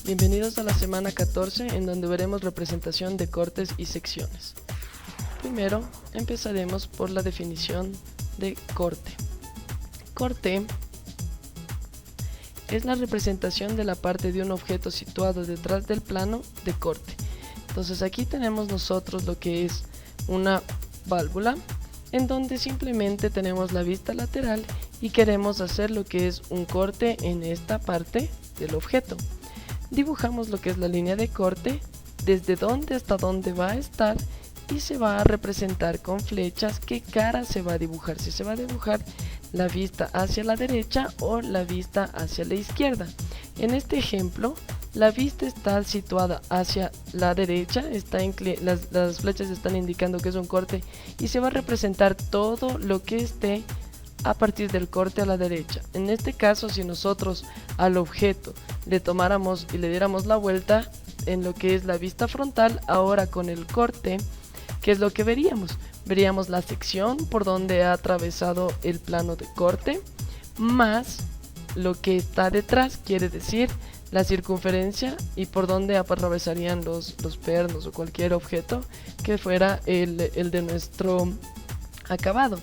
Bienvenidos a la semana 14, en donde veremos representación de cortes y secciones. Primero, empezaremos por la definición de corte. Corte es la representación de la parte de un objeto situado detrás del plano de corte. Entonces aquí tenemos nosotros lo que es una válvula, en donde simplemente tenemos la vista lateral y queremos hacer lo que es un corte en esta parte del objeto. Dibujamos lo que es la línea de corte, desde dónde hasta dónde va a estar, y se va a representar con flechas qué cara se va a dibujar, si se va a dibujar la vista hacia la derecha o la vista hacia la izquierda. En este ejemplo, la vista está situada hacia la derecha, las flechas están indicando que es un corte y se va a representar todo lo que esté a partir del corte a la derecha. En este caso, si nosotros al objeto le tomáramos y le diéramos la vuelta en lo que es la vista frontal, ahora con el corte, ¿qué es lo que veríamos? Veríamos la sección por donde ha atravesado el plano de corte, más lo que está detrás, quiere decir la circunferencia y por donde atravesarían los pernos o cualquier objeto que fuera el de nuestro acabado.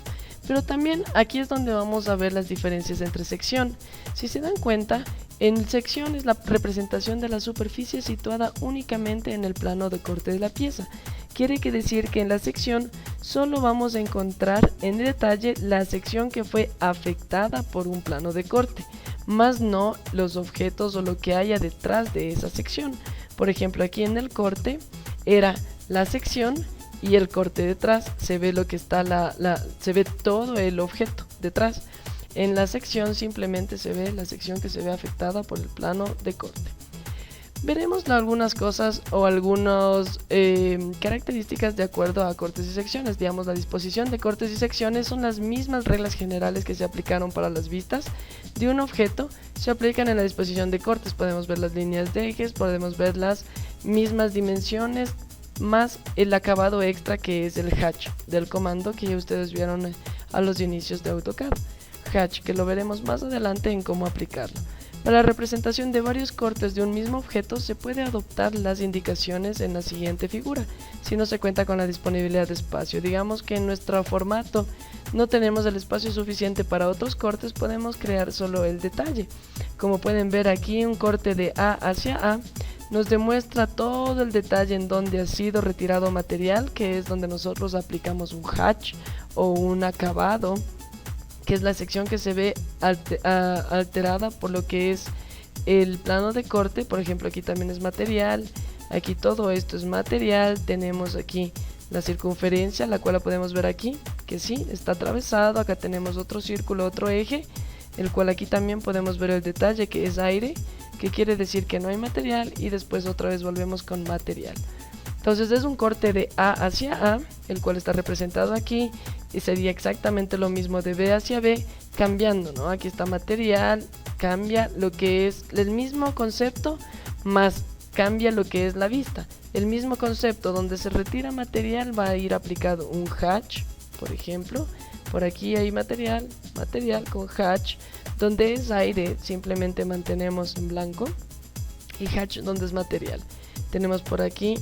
Pero también aquí es donde vamos a ver las diferencias entre sección. Si se dan cuenta, en sección es la representación de la superficie situada únicamente en el plano de corte de la pieza. Quiere decir que en la sección solo vamos a encontrar en detalle la sección que fue afectada por un plano de corte, más no los objetos o lo que haya detrás de esa sección. Por ejemplo, aquí en el corte era la sección y el corte detrás, se ve lo que está se ve todo el objeto detrás. En la sección simplemente se ve la sección que se ve afectada por el plano de corte. Veremos algunas cosas o algunas características de acuerdo a cortes y secciones. Digamos, la disposición de cortes y secciones son las mismas reglas generales que se aplicaron para las vistas de un objeto, se aplican en la disposición de cortes. Podemos ver las líneas de ejes, podemos ver las mismas dimensiones, más el acabado extra que es el hatch del comando que ya ustedes vieron a los inicios de AutoCAD. Hatch, que lo veremos más adelante en cómo aplicarlo. Para la representación de varios cortes de un mismo objeto se puede adoptar las indicaciones en la siguiente figura, si no se cuenta con la disponibilidad de espacio. Digamos que en nuestro formato no tenemos el espacio suficiente para otros cortes, podemos crear solo el detalle. Como pueden ver aquí, un corte de A hacia A nos demuestra todo el detalle en donde ha sido retirado material, que es donde nosotros aplicamos un hatch o un acabado, que es la sección que se ve alterada por lo que es el plano de corte. Por ejemplo, aquí también es material, aquí todo esto es material. Tenemos aquí la circunferencia, la cual la podemos ver aquí, que sí, está atravesado. Acá tenemos otro círculo, otro eje, el cual aquí también podemos ver el detalle que es aire, que quiere decir que no hay material, y después otra vez volvemos con material. Entonces es un corte de A hacia A, el cual está representado aquí, y sería exactamente lo mismo de B hacia B, cambiando, ¿no? Aquí está material, cambia lo que es el mismo concepto, más cambia lo que es la vista. El mismo concepto, donde se retira material va a ir aplicado un hatch, por ejemplo. Por aquí hay material con hatch. Donde es aire simplemente mantenemos en blanco, y hatch donde es material. Tenemos por aquí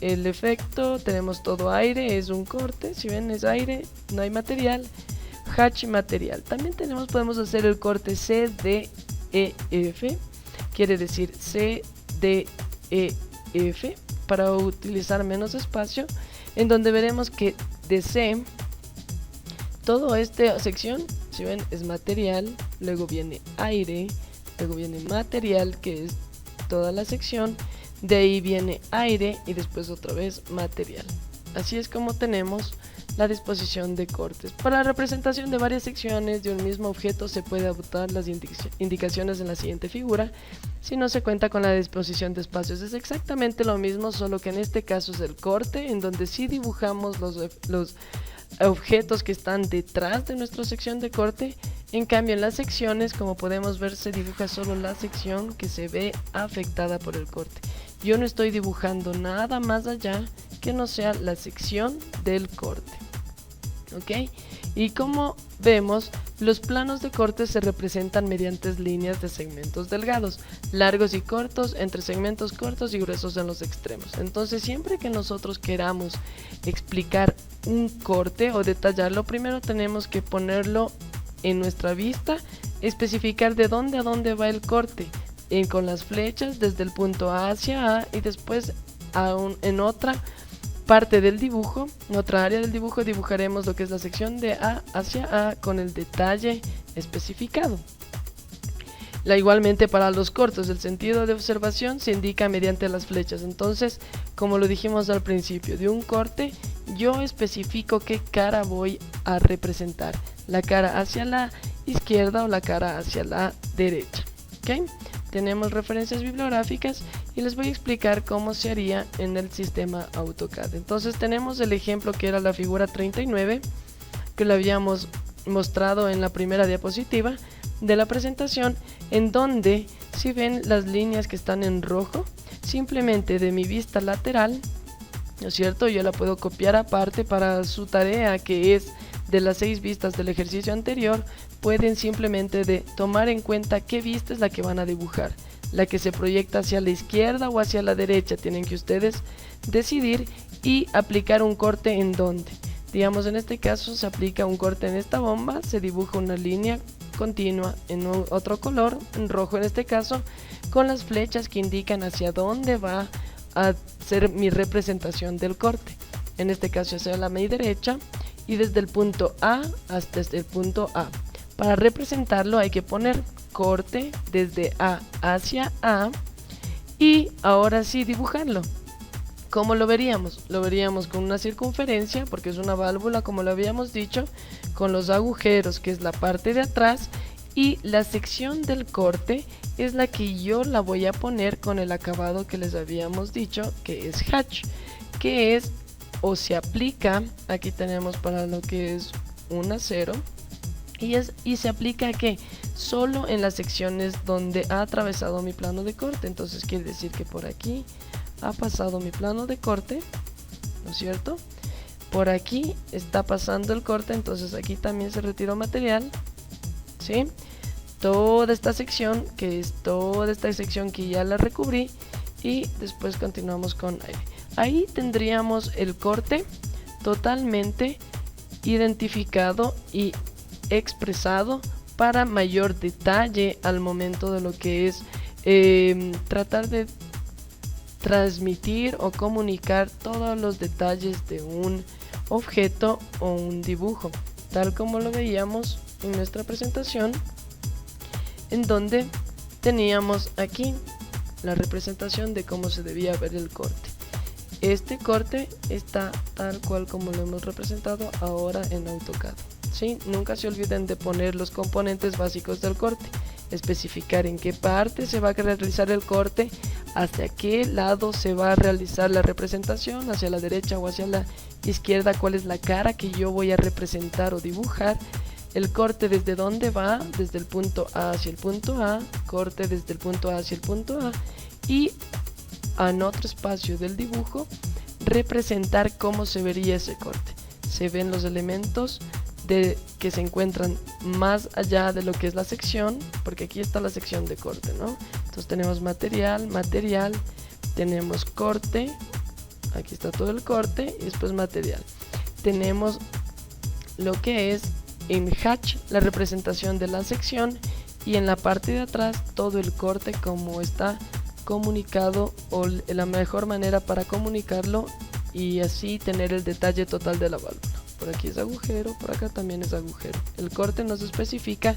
el efecto, tenemos todo aire, es un corte, si ven es aire, no hay material, hatch material. También podemos hacer el corte CDEF, quiere decir CDEF, para utilizar menos espacio, en donde veremos que de C, toda esta sección, si ven, es material, luego viene aire, luego viene material, que es toda la sección, de ahí viene aire y después otra vez material. Así es como tenemos la disposición de cortes. Para la representación de varias secciones de un mismo objeto se puede adoptar las indicaciones en la siguiente figura, si no se cuenta con la disposición de espacios. Es exactamente lo mismo, solo que en este caso es el corte, en donde sí dibujamos los objetos que están detrás de nuestra sección de corte. En cambio, en las secciones, como podemos ver, se dibuja solo la sección que se ve afectada por el corte. Yo no estoy dibujando nada más allá que no sea la sección del corte. ¿Ok? Y como vemos, los planos de corte se representan mediante líneas de segmentos delgados, largos y cortos, entre segmentos cortos y gruesos en los extremos. Entonces, siempre que nosotros queramos explicar un corte o detallarlo, primero tenemos que ponerlo en nuestra vista, especificar de dónde a dónde va el corte, con las flechas desde el punto A hacia A, y después en otra parte del dibujo, en otra área del dibujo, dibujaremos lo que es la sección de A hacia A con el detalle especificado. Igualmente para los cortos, el sentido de observación se indica mediante las flechas. Entonces, como lo dijimos al principio, de un corte yo especifico qué cara voy a representar, la cara hacia la izquierda o la cara hacia la derecha. ¿Okay? Tenemos referencias bibliográficas y les voy a explicar cómo se haría en el sistema AutoCAD. Entonces tenemos el ejemplo que era la figura 39, que lo habíamos mostrado en la primera diapositiva de la presentación, en donde si ven las líneas que están en rojo, simplemente de mi vista lateral, ¿no es cierto? Yo la puedo copiar aparte para su tarea, que es de las 6 vistas del ejercicio anterior. Pueden simplemente tomar en cuenta qué vista es la que van a dibujar, la que se proyecta hacia la izquierda o hacia la derecha. Tienen que ustedes decidir y aplicar un corte en donde. Digamos, en este caso se aplica un corte en esta bomba, se dibuja una línea continua en otro color, en rojo en este caso, con las flechas que indican hacia dónde va a ser mi representación del corte. En este caso hacia la mi derecha, y desde el punto A hasta el punto A. Para representarlo hay que poner corte desde A hacia A y ahora sí dibujarlo. ¿Cómo lo veríamos? Lo veríamos con una circunferencia, porque es una válvula como lo habíamos dicho, con los agujeros, que es la parte de atrás, y la sección del corte es la que yo la voy a poner con el acabado que les habíamos dicho, que es hatch, que es o se aplica, aquí tenemos para lo que es un acero, y se aplica que solo en las secciones donde ha atravesado mi plano de corte. Entonces quiere decir que por aquí ha pasado mi plano de corte, ¿no es cierto? Por aquí está pasando el corte, entonces aquí también se retiró material, ¿sí? Toda esta sección, que es toda esta sección que ya la recubrí, y después continuamos con aire. Ahí tendríamos el corte totalmente identificado y expresado para mayor detalle al momento de lo que es tratar de transmitir o comunicar todos los detalles de un objeto o un dibujo, tal como lo veíamos en nuestra presentación, en donde teníamos aquí la representación de cómo se debía ver el corte. Este corte está tal cual como lo hemos representado ahora en AutoCAD. ¿Sí? Nunca se olviden de poner los componentes básicos del corte, especificar en qué parte se va a realizar el corte, hacia qué lado se va a realizar la representación, hacia la derecha o hacia la izquierda, cuál es la cara que yo voy a representar o dibujar, el corte desde dónde va, desde el punto A hacia el punto A, corte desde el punto A hacia el punto A, y en otro espacio del dibujo representar cómo se vería ese corte. Se ven los elementos que se encuentran más allá de lo que es la sección, porque aquí está la sección de corte, ¿no? Entonces tenemos material, tenemos corte, aquí está todo el corte, y después material. Tenemos lo que es en hatch, la representación de la sección, y en la parte de atrás todo el corte como está comunicado, o la mejor manera para comunicarlo, y así tener el detalle total de la válvula. Por aquí es agujero, por acá también es agujero. El corte nos especifica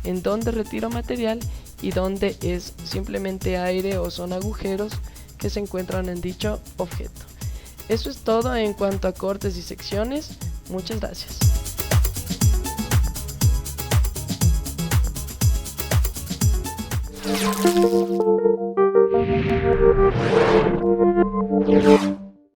en dónde retiro material y dónde es simplemente aire o son agujeros que se encuentran en dicho objeto. Eso es todo en cuanto a cortes y secciones. Muchas gracias.